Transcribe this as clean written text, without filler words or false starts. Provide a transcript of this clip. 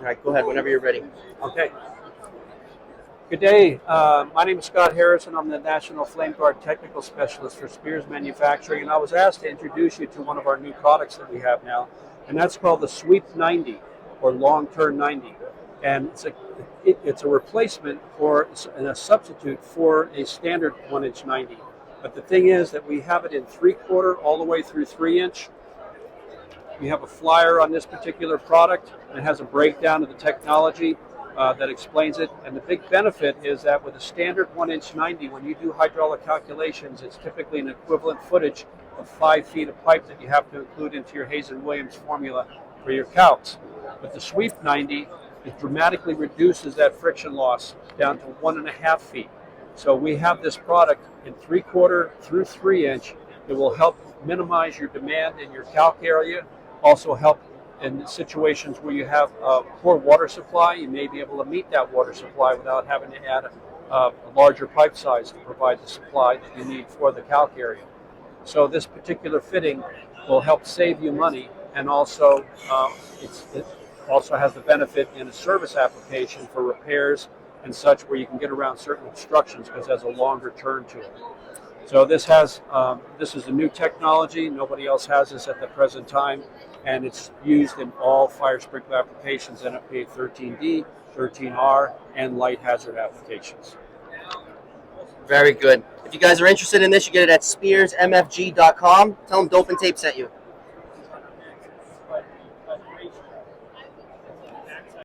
All right, go ahead whenever you're ready. Okay. Good day. My name is Scott Harrison. I'm the National FlameGuard Technical Specialist for Spears Manufacturing, and I was asked to introduce you to one of our new products that we have now, and that's called the Sweep 90, or Long Turn 90. And it's a replacement or a substitute for a standard 1-inch 90. But the thing is that we have it in 3/4 all the way through 3-inch. We have a flyer on this particular product, and it has a breakdown of the technology that explains it. And the big benefit is that with a standard 1-inch 90, when you do hydraulic calculations, it's typically an equivalent footage of 5 feet of pipe that you have to include into your Hayes and Williams formula for your calcs. But the Sweep 90, it dramatically reduces that friction loss down to 1.5 feet. So we have this product in 3/4 through 3-inch. It will help minimize your demand in your calc area, also help in situations where you have a poor water supply. You may be able to meet that water supply without having to add a larger pipe size to provide the supply that you need for the calc area. So this particular fitting will help save you money, and also it also has the benefit in a service application for repairs and such, where you can get around certain obstructions because it has a longer turn to it. So this is a new technology. Nobody else has this at the present time, and it's used in all fire sprinkler applications, NFPA 13D, 13R, and light hazard applications. Very good. If you guys are interested in this, you get it at SpearsMFG.com. Tell them Dope and Tape sent you.